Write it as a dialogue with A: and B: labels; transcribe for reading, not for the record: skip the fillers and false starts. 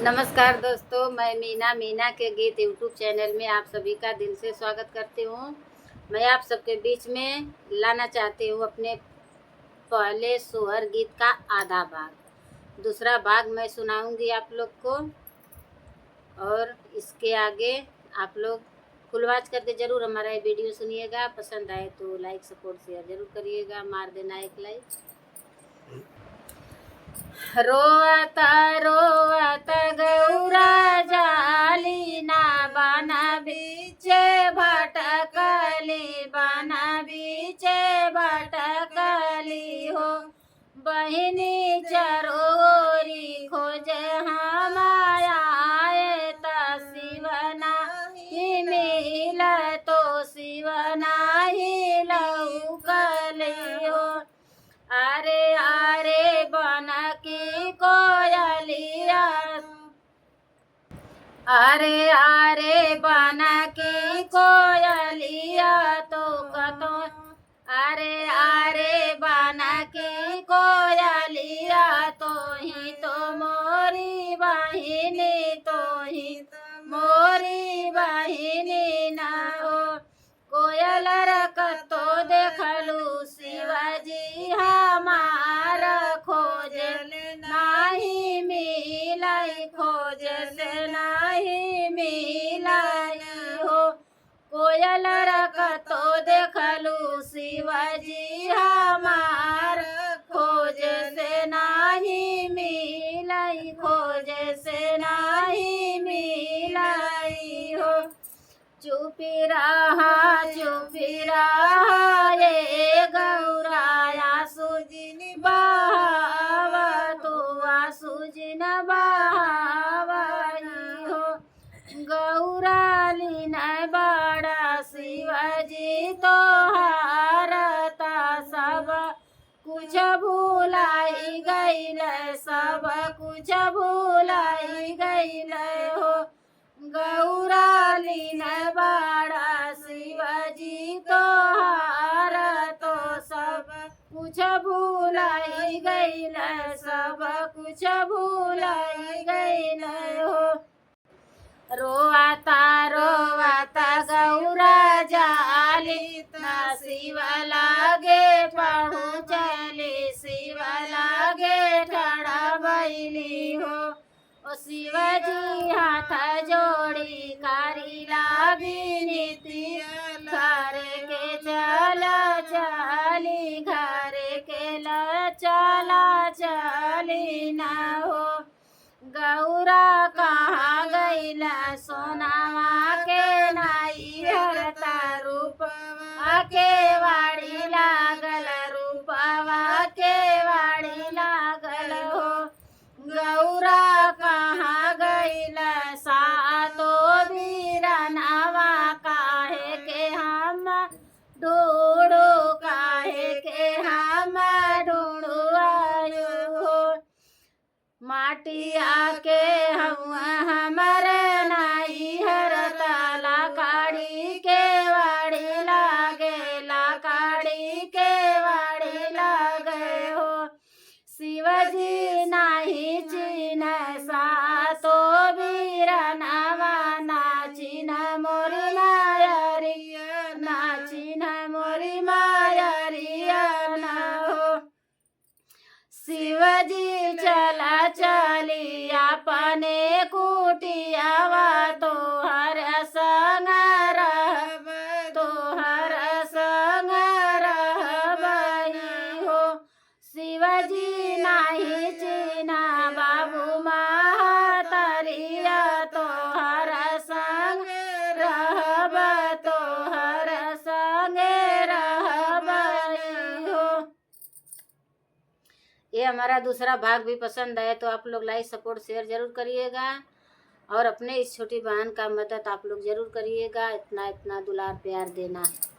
A: नमस्कार दोस्तों, मैं मीना के गीत यूट्यूब चैनल में आप सभी का दिल से स्वागत करती हूँ। मैं आप सबके बीच में लाना चाहती हूँ अपने पहले सोहर गीत का आधा भाग। दूसरा भाग मैं सुनाऊंगी आप लोग को, और इसके आगे आप लोग फुल वॉच करके ज़रूर हमारा ये वीडियो सुनिएगा। पसंद आए तो लाइक सपोर्ट शेयर ज़रूर करिएगा, मार देना एक लाइक। रोअता रोअता गौरा जाली ना बना बीचे भटकली, बना बीचे भटकली हो। बहिनी चरोरी खोजे हम आए त शिवना ही मिल तो शिवना ही लौकली हो। अरे अरे बन की कोयलिया, अरे अरे बन की कोयलिया तो कतो, अरे अरे बन की कोयलिया तो ही तो मोरी बहिनी, तो ही मोरी बहिनी ना हो। कोयल रखतो देखलू शिवजी हमार, खोजल नाही मिलाई, खोजल नाही मिलाई हो। कोयल रखतो देखलू शिवजी हमार, खोज से नाही मिलाई, खोज से नाही मिलाई हो। चुपी रहा ये गौराया सुजिन बहावा, तो सुजिन बहावाई हो। गौराली न बड़ा शिवजी तो हारता, सब कुछ भूलाई गईल, सब कुछ भूलाई गईल हो। गौराली न बड़ा शिवजी तो हार, तो सब कुछ भूलाई गईल, सब कुछ भूलाई गईल हो। रोआता रोआता गौरा जाली ना शिव लागे पहुँचली, शिव लागे ठड़ा बैली हो। ओ शिवजी हाथ जोड़ी कारी लागी नीति, घर के चला चली, घर के चला चली ना हो। गौरा कहाँ गईला सोनावा के नाई हरता, रूपवा के वाड़ी लागल, रूपवा के वाड़ी लागल हो। गौरा कहाँ गईला सातो बीरनवा, काहे के हम ढूंढू, काहे के हम ढूंढू आयु हो। माटिया के हमर नाई हरता, लाकड़ी के वाड़ी लागे, लाकड़ी के वाड़ी लागे हो। शिवजी नाही चिन सातो बीरनवा, नाचिन मोरी मायरिया, नाचिन मोरी मायरिया ना हो। शिवजी चला चली अपने कुटियावा, तो हर संग रहब, तो हर संग रहबई हो। शिवजी नाही चिना बाबू महतरिया, तो हर संग रहब, तो हर संग रहबई हो। ये हमारा दूसरा भाग भी पसंद आए तो आप लोग लाइक सपोर्ट शेयर ज़रूर करिएगा, और अपने इस छोटी बहन का मदद आप लोग ज़रूर करिएगा। इतना इतना दुलार प्यार देना है।